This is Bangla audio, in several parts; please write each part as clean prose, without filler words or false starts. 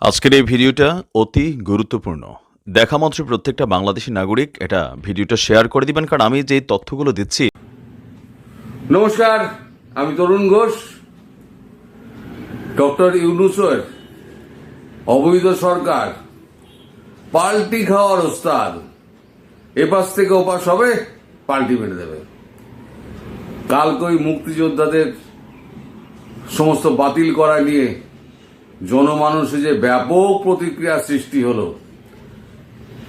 আজকের এই ভিডিওটা অতি গুরুত্বপূর্ণ। দেখা মাত্র প্রত্যেকটা বাংলাদেশী নাগরিক এটা ভিডিওটা শেয়ার করে দিবেন, কারণ আমি যে তথ্যগুলো দিচ্ছি। নমস্কার, আমি তরুণ ঘোষ। ডক্টর ইউনূসের অবৈধ সরকার পাল্টি খাওয়ার ওস্তাদ, এপাশ থেকে ওপাশ হবে, পাল্টি মেরে দেবে। কালকে ওই মুক্তিযোদ্ধাদের সমস্ত বাতিল করা নিয়ে জনমানসে যে ব্যাপক প্রতিক্রিয়া সৃষ্টি হলো,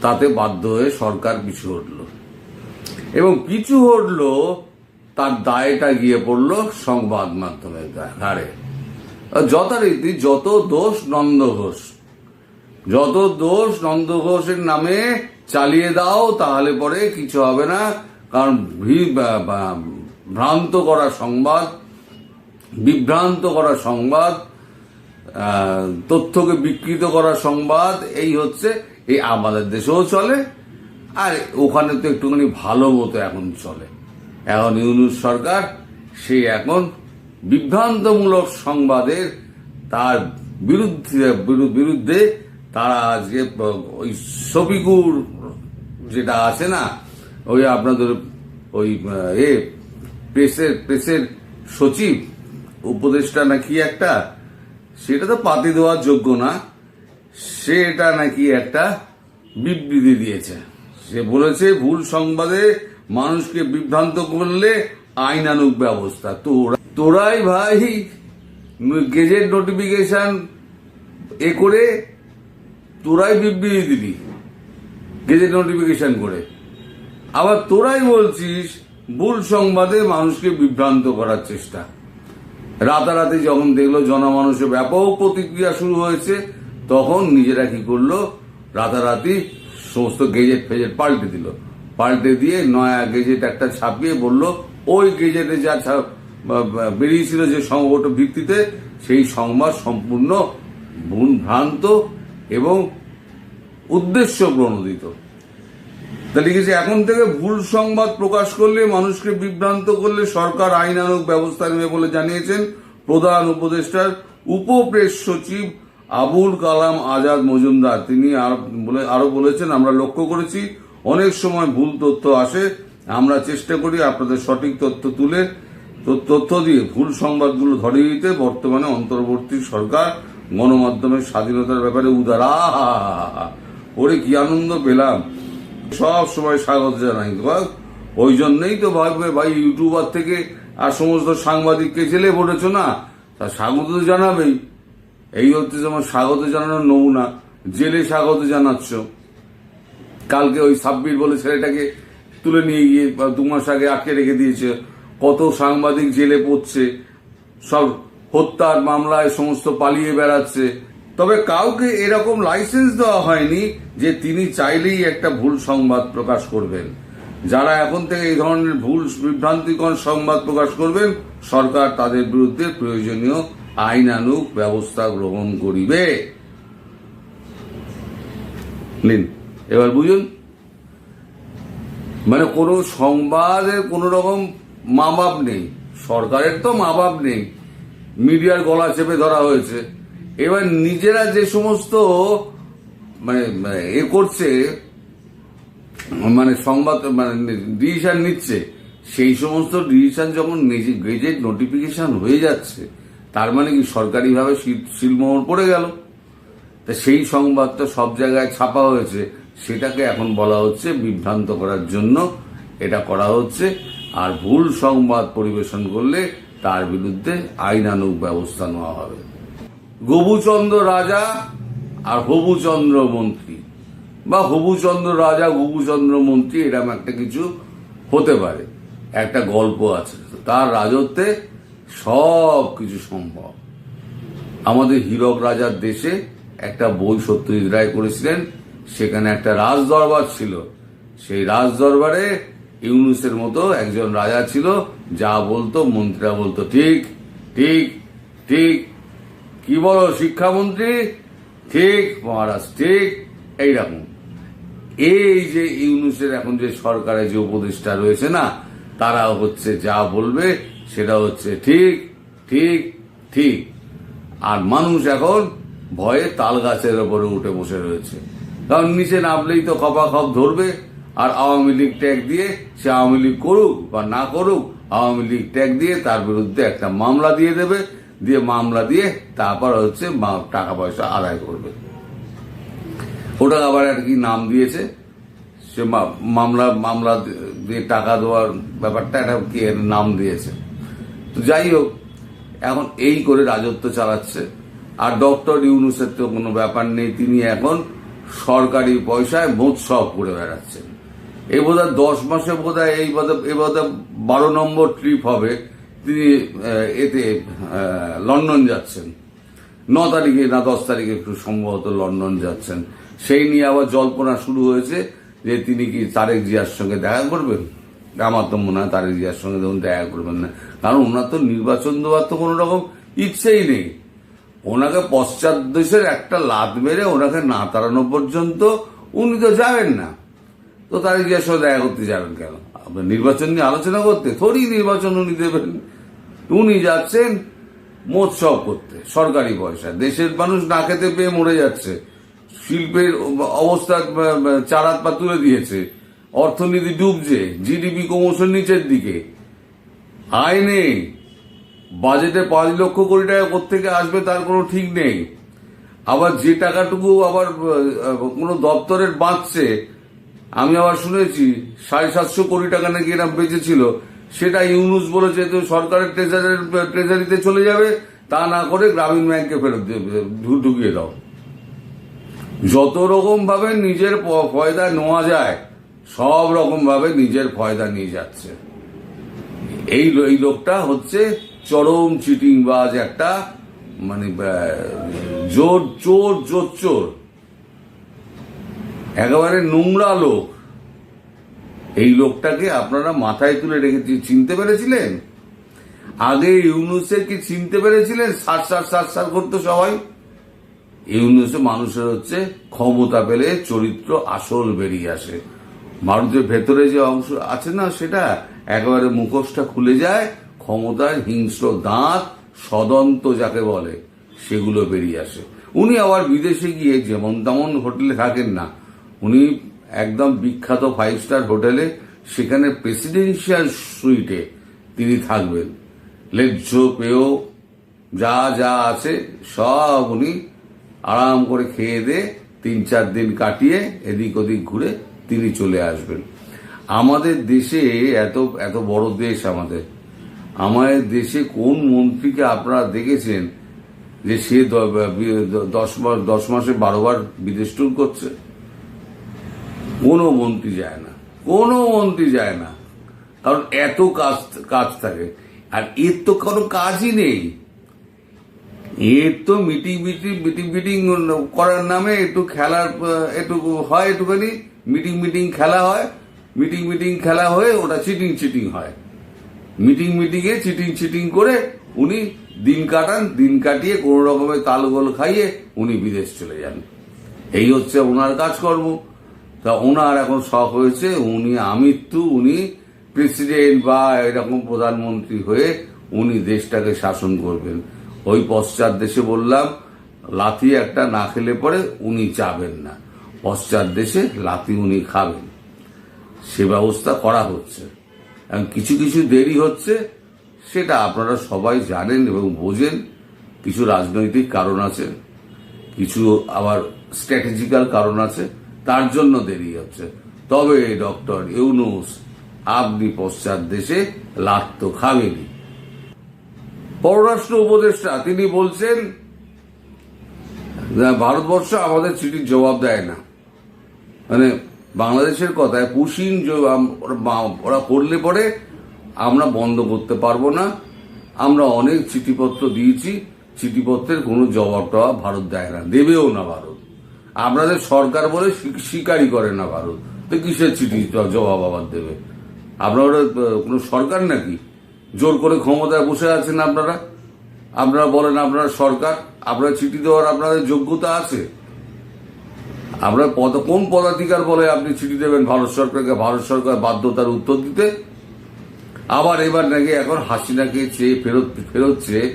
তাতে বাধ্য হয়ে সরকার পিছু হটল, এবং পিছু হটল তার দায়টা গিয়ে পড়ল সংবাদ মাধ্যমের ঘাড়ে। যথারীতি যত দোষ নন্দ ঘোষ, যত দোষ নন্দ ঘোষের নামে চালিয়ে দাও, তাহলে পরে কিছু হবে না। কারণ ভ্রান্ত করা সংবাদ, বিভ্রান্ত করা সংবাদ, তথ্যকে বিকৃত করা সংবাদ, এই হচ্ছে এই আমাদের দেশেও চলে। আর ওখানে তো একটুখানি ভালো মতো এখন চলে। এখন ইউনূস সরকার সে এখন বিভ্রান্তমূলক সংবাদের তার বিরুদ্ধে তারা আজকে ওই শফিকুর যেটা আছে না, ওই আপনাদের ওই প্রেসের সচিব, উপদেষ্টা নাকি একটা, সেটা তো পাতি দেওয়ার যোগ্য না, সেটা নাকি একটা বিবৃতি দিয়েছে। সে বলেছে ভুল সংবাদে মানুষকে বিভ্রান্ত করলে আইনানুগ ব্যবস্থা। তোরাই ভাই গেজেট নোটিফিকেশন করে তোরাই বিবৃতি দিবি, গেজেট নোটিফিকেশন করে, আবার তোরাই বলছিস ভুল সংবাদে মানুষকে বিভ্রান্ত করার চেষ্টা। রাতারাতি যখন দেখলো জনমানুষের ব্যাপক প্রতিক্রিয়া শুরু হয়েছে, তখন নিজেরা কি করলো, রাতারাতি সমস্ত গেজেট ফেজেট পাল্টে দিল। পাল্টে দিয়ে নয়া গেজেট একটা ছাপিয়ে বলল ওই গেজেটে যা বেরিয়েছিল যে সংবাদ ভিত্তিতে, সেই সংবাদ সম্পূর্ণ ভ্রান্ত এবং উদ্দেশ্য প্রণোদিত। তা লিখেছে, এখন থেকে ভুল সংবাদ প্রকাশ করলে, মানুষকে বিভ্রান্ত করলে সরকার আইনানুগ ব্যবস্থা নেবে বলে জানিয়েছেন প্রধান উপদেষ্টার উপপ্রেস সচিব আবুল কালাম আজাদ মজুমদার। তিনি আরো বলেছেন, আমরা লক্ষ্য করেছি অনেক সময় ভুল তথ্য আসে, আমরা চেষ্টা করি আপনাদের সঠিক তথ্য দিয়ে ভুল সংবাদগুলো ধরিয়ে দিতে। বর্তমানে অন্তর্বর্তী সরকার গণমাধ্যমের স্বাধীনতার ব্যাপারে উদার। ওরে কি আনন্দ পেলাম, সব সময় স্বাগত জানাই। ওই জন্যই তো ভাববে ভাই, ইউটিউবার থেকে আর সমস্ত সাংবাদিককে জেলে পড়েছ না, তা স্বাগত তো জানাবেই। এই হচ্ছে যেমন স্বাগত জানানোর নমুনা, জেলে স্বাগত জানাচ্ছ। কালকে ওই সাব্বির বলে ছেলেটাকে তুলে নিয়ে গিয়ে 2 মাস আগে আটকে রেখে দিয়েছে। কত সাংবাদিক জেলে পড়ছে, সব হত্যার মামলায় সমস্ত পালিয়ে বেড়াচ্ছে। তবে কাউকে এরকম লাইসেন্স দেওয়া হয়নি যে তিনি চাইলেই একটা ভুল সংবাদ প্রকাশ করবেন। যারা এখন থেকে এই ধরনের ভুল বিভ্রান্তিকর সংবাদ প্রকাশ করবেন, সরকার তাদের বিরুদ্ধে প্রয়োজনীয় আইনানুগ ব্যবস্থা গ্রহণ করিবে। এবার বুঝুন, মানে কোনো সংবাদের কোন রকম মা বাপ নেই, সরকারের তো মা বাপ নেই, মিডিয়ার গলা চেপে ধরা হয়েছে। এবার নিজেরা যে সমস্ত মানে করছে, মানে সংবাদ ডিসিশন নিচ্ছে, সেই সমস্ত ডিসিশন যখন গেজেট নোটিফিকেশন হয়ে যাচ্ছে, তার মানে কি সরকারিভাবে সিলমোহর পড়ে গেল। তা সেই সংবাদটা সব জায়গায় ছাপা হয়েছে, সেটাকে এখন বলা হচ্ছে বিভ্রান্ত করার জন্য এটা করা হচ্ছে। আর ভুল সংবাদ পরিবেশন করলে তার বিরুদ্ধে আইনানুগ ব্যবস্থা নেওয়া হবে। গবুচন্দ্র রাজা আর হবুচন্দ্র মন্ত্রী, বা হবুচন্দ্র রাজা গবুচন্দ্র মন্ত্রী, এরকম একটা কিছু হতে পারে। একটা গল্প আছে, তার রাজত্বে সব কিছু সম্ভব। আমাদের হীরক রাজার দেশে একটা বই সত্যজিৎ রায় করেছিলেন, সেখানে একটা রাজ দরবার ছিল। সেই রাজ দরবারে ইউনূসের মতো একজন রাজা ছিল, যা বলতো মন্ত্রীরা বলতো ঠিক ঠিক ঠিক। কি বলো শিক্ষামন্ত্রী? ঠিক মহারাজ, ঠিক। এইরকম। এই যে ইউনূসের এখন যে সরকারে যে উপদেষ্টা রয়েছে না, তারা হচ্ছে যা বলবে সেটা হচ্ছে ঠিক ঠিক ঠিক। আর মানুষ এখন ভয়ে তাল গাছের ওপরে উঠে বসে রয়েছে। কারণ নিচে নামলেই তো খপাখপ ধরবে, আর আওয়ামী লীগ ট্যাগ দিয়ে সে আওয়ামী লীগ করুক বা না করুক, আওয়ামী লীগ ট্যাগ দিয়ে তার বিরুদ্ধে একটা মামলা দিয়ে দেবে, দিয়ে মামলা দিয়ে তারপর হচ্ছে টাকা পয়সা আদায় করবে। ওটা আবার আর কি নাম দিয়েছে, সে মামলা দিয়ে টাকা দেওয়ার ব্যাপারটা একটা কি নাম দিয়েছে। তো যাই হোক, এখন এই করে রাজত্ব চালাচ্ছে। আর ডক্টর ইউনূসের তো কোনো ব্যাপার নেই, তিনি এখন সরকারি পয়সায় মোৎসব করে বেড়াচ্ছেন। এই বোধহয় 10 মাসে বোধহয় এই বোধহয় 12 নম্বর ট্রিপ হবে, তিনি এতে লন্ডন যাচ্ছেন। 9 তারিখে না 10 তারিখে একটু সম্ভবত লন্ডন যাচ্ছেন। সেই নিয়ে আবার জল্পনা শুরু হয়েছে যে তিনি কি তারেক জিয়ার সঙ্গে দেখা করবেন। আমার তো মনে হয় তারেক জিয়ার সঙ্গে দেখুন দেখা করবেন না, কারণ ওনার তো নির্বাচন দেওয়ার তো কোনো রকম ইচ্ছেই নেই। ওনাকে পশ্চাৎ দেশের একটা লাত মেরে ওনাকে না তাড়ানো পর্যন্ত উনি তো যাবেন না। তো তারেক জিয়ার সঙ্গে দেখা করতে যাবেন কেন? আপনার নির্বাচন নিয়ে আলোচনা করতে? থোড়ি নির্বাচন উনি দেবেন। উনি যাচ্ছেন মোৎসব করতে সরকারি পয়সা। দেশের মানুষ না খেতে পেয়ে মরে যাচ্ছে, শিল্পের অবস্থা 4 হাত পা তুলে দিয়েছে, অর্থনীতি ডুবছে, জিডিপি ক্রমশ নিচের দিকে, আয় নেই, বাজেটে 5 লক্ষ কোটি টাকা কোত্থেকে আসবে তার কোনো ঠিক নেই। আবার যে টাকাটুকু আবার কোনো দপ্তরের বাঁচছে, আমি আবার শুনেছি 750 কোটি টাকা নাকি এরকম বেঁচেছিল, সেটা ইউনূস বলেছে তো সরকারের ট্রেজারিতে চলে যাবে, তা না করে গ্রামীণ ব্যাংকে ফেরত ঢুকিয়ে দাও। যত রকম ভাবে নিজের ফয়দা নেওয়া যায় সব রকম ভাবে নিজের ফয়দা নিয়ে যাচ্ছে। এই লোকটা হচ্ছে চরম চিটিংবাজ, একটা মানে চোর, একেবারে নোংরা লোক। এই লোকটাকে আপনারা মাথায় তুলে রেখেছি। চিনতে পেরেছিলেন? আগে ইউনূসের কি চিনতে পেরেছিলেন? সার করতো সবাই। ইউনূসে মানুষের হচ্ছে ক্ষমতা পেলে চরিত্র আসল বেরিয়ে আসে। মানুষের ভেতরে যে অংশ আছে না, সেটা একেবারে মুখোশটা খুলে যায়, ক্ষমতার হিংস্র দাঁত, সদন্ত যাকে বলে, সেগুলো বেরিয়ে আসে। উনি আবার বিদেশে গিয়ে যেমন তেমন হোটেলে থাকেন না, উনি একদম বিখ্যাত 5 স্টার হোটেলে, সেখানে প্রেসিডেন্সিয়াল সুইটে তিনি থাকবেন। লেজ্জ পেয় যা যা আছে সব উনি আরাম করে খেয়ে দিয়ে 3-4 দিন কাটিয়ে এদিক ওদিক ঘুরে তিনি চলে আসবেন। আমাদের দেশে এত বড় দেশ, আমাদের দেশে কোন মন্ত্রীকে আপনারা দেখেছেন যে সে 10 মাসে 12 বার বিদেশ ট্যুর করছে? কোনো মন্ত্রী যায় না, কারণ এত কাজ থাকে। আর এর তো কোনো কাজই নেই। এর তো মিটিং করার নামে একটু খেলার একটু হয়, একটুখানি মিটিং খেলা হয়, মিটিং খেলা হয়ে ওটা চিটিং হয়। মিটিংয়ে চিটিং করে উনি দিন কাটান, দিন কাটিয়ে কোন রকমের তালগোল খাইয়ে উনি বিদেশ চলে যান। এই হচ্ছে ওনার কাজকর্ম। তা ওনার এখন শখ হয়েছে উনি প্রেসিডেন্ট বা এরকম প্রধানমন্ত্রী হয়ে উনি দেশটাকে শাসন করবেন। ওই পশ্চাৎ দেশে বললাম, লাথি একটা না খেলে পরে উনি যাবেন না, পশ্চাৎ দেশে লাথি উনি খাবেন। সে ব্যবস্থা করা হচ্ছে। কিছু দেরি হচ্ছে, সেটা আপনারা সবাই জানেন এবং বোঝেন। কিছু রাজনৈতিক কারণ আছে, কিছু আবার স্ট্র্যাটেজিক্যাল কারণ আছে, তার জন্য দেরি হচ্ছে। তবে ডক্টর ইউনূস, আপনি পশ্চাৎ দেশে লাথ তো খাবেনই। পররাষ্ট্র উপদেষ্টা তিনি বলছেন ভারতবর্ষ আমাদের চিঠির জবাব দেয় না, মানে বাংলাদেশের কথায় পুশিং ওরা করলে পরে আমরা বন্ধ করতে পারবো না। আমরা অনেক চিঠিপত্র দিয়েছি, চিঠিপত্রের কোনো জবাব টবাব ভারত দেয় না, দেবেও না ভারত। আপনাদের সরকার বলে স্বীকারই করে না ভারত, তো কিসের চিঠি জবাব আবার দেবে? আপনারা কোনো সরকার নাকি? জোর করে ক্ষমতায় বসে আছেন আপনারা বলেন আপনারা সরকার, আপনারা চিঠি দেওয়ার আপনাদের যোগ্যতা আছে? আপনার কোন পদাধিকার বলে আপনি চিঠি দেবেন ভারত সরকারকে? ভারত সরকার বাধ্যতার উত্তর দিতে। আবার এবার নাকি এখন হাসিনাকে চেয়ে ফেরত চেয়ে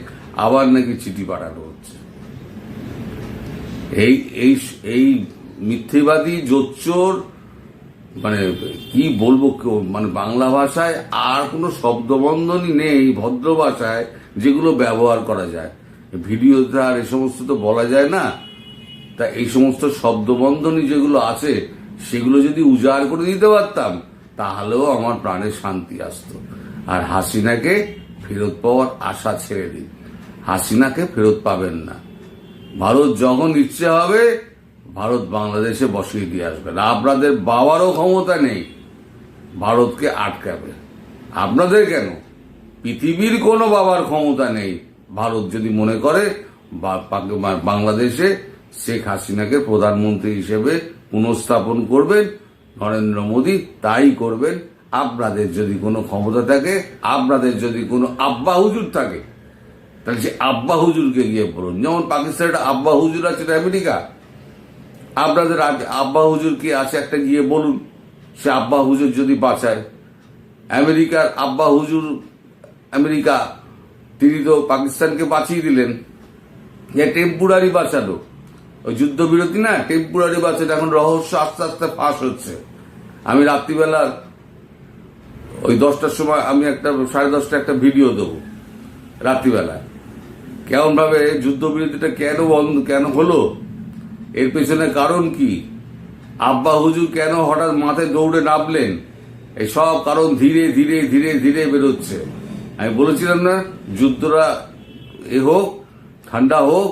আবার নাকি চিঠি পাঠানো হচ্ছে। এই এই এই মিথ্যেবাদী জোচ্চোর, মানে কি বলবো, মানে বাংলা ভাষায় আর কোনো শব্দবন্ধনই নেই ভদ্র ভাষায় যেগুলো ব্যবহার করা যায়। ভিডিওতে আর এই সমস্ত তো বলা যায় না। তা এই সমস্ত শব্দবন্ধনই যেগুলো আছে সেগুলো যদি উজাড় করে দিতে পারতাম তাহলেও আমার প্রাণে শান্তি আসতো। আর হাসিনাকে ফেরত পাওয়ার আশা ছেড়ে দিন, হাসিনাকে ফেরত পাবেন না। ভারত যখন ইচ্ছে হবে ভারত বাংলাদেশে বসিয়ে দিয়ে আসবে। আপনাদের বাবারও ক্ষমতা নেই ভারতকে আটকাবে। আপনাদের কেন, পৃথিবীর কোনো বাবার ক্ষমতা নেই ভারত যদি মনে করে বাংলাদেশে শেখ হাসিনাকে প্রধানমন্ত্রী হিসেবে পুনঃস্থাপন করবেন। নরেন্দ্র মোদী তাই করবেন। আপনাদের যদি কোনো ক্ষমতা থাকে, আপনাদের যদি কোনো আব্বা হুজুর থাকে, তাহলে সে আব্বা হুজুরকে গিয়ে বলুন। যেমন পাকিস্তানের আব্বা হুজুর আছে আমেরিকা, আপনাদের আব্বা হুজুর কি আছে একটা গিয়ে বলুন। সে আব্বা হুজুর যদি বাঁচায়, আমেরিকার আব্বা হুজুর আমেরিকা, তিনি তো পাকিস্তানকে বাঁচিয়ে দিলেন। টেম্পোরারি বাঁচালো, ওই যুদ্ধবিরতি না, টেম্পোরারি বাঁচালো। এখন রহস্য আস্তে আস্তে ফাঁস হচ্ছে। আমি রাত্রিবেলা ওই 10টার সময় আমি একটা 10:30 একটা ভিডিও দেবো রাত্রিবেলা, কেমন ভাবে যুদ্ধবিরতিটা কেন হলো, এর পেছনে কারণ কি, আব্বা হুজুর কেন হঠাৎ মাথায় দৌড়ে নামলেন, এই সব কারণ ধীরে ধীরে ধীরে ধীরে বেরোচ্ছে। আমি বলেছিলাম না, যুদ্ধটা হোক, ঠান্ডা হোক,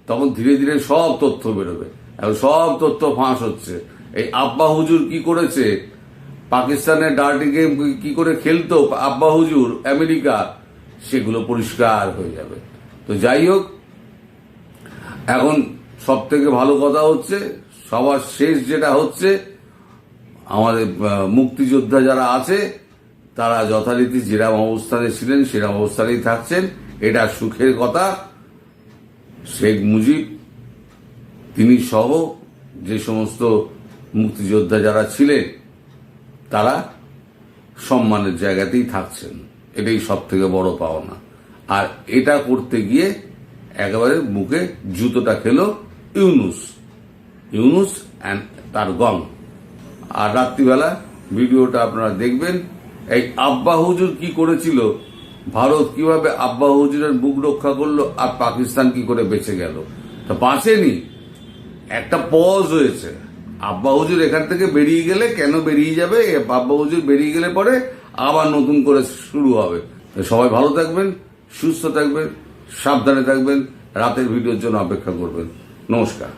তখন ধীরে ধীরে সব তথ্য বেরোবে। এখন সব তথ্য ফাঁস হচ্ছে। এই আব্বা হুজুর কি করেছে, পাকিস্তানের ডার্টি গেম কি করে খেলতো আব্বা হুজুর আমেরিকা, সেগুলো পরিষ্কার হয়ে যাবে। তো যাই হোক, এখন সব থেকে ভালো কথা হচ্ছে, সবার শেষ যেটা হচ্ছে, আমাদের মুক্তিযোদ্ধা যারা আছে তারা যথারীতি যেরকম অবস্থানে ছিলেন সেরকম অবস্থানেই থাকছেন। এটা সুখের কথা। শেখ মুজিব তিনি সহ যে সমস্ত মুক্তিযোদ্ধা যারা ছিলেন তারা সম্মানের জায়গাতেই থাকছেন, এটাই সব থেকে বড় পাওনা। আর এটা করতে গিয়ে একেবারে মুখে জুতোটা খেলো ইউনুস অ্যান্ড তার গং। আর রাত্রিবেলা ভিডিওটা আপনারা দেখবেন, এই আব্বা হুজুর কি করেছিল, ভারত কিভাবে আব্বা হুজুরের বুক রক্ষা করলো, আর পাকিস্তান কি করে বেঁচে গেল। তা বাঁচেনি, একটা পজ হয়েছে। আব্বা হুজুর এখান থেকে বেরিয়ে গেলে কেন বেরিয়ে যাবে, আব্বা হুজুর বেরিয়ে গেলে পরে আবার নতুন করে শুরু হবে। সবাই ভালো থাকবেন, সুস্থ থাকবেন, সাবধানে থাকবেন, রাতের ভিডিওর জন্য অপেক্ষা করবেন। নমস্কার।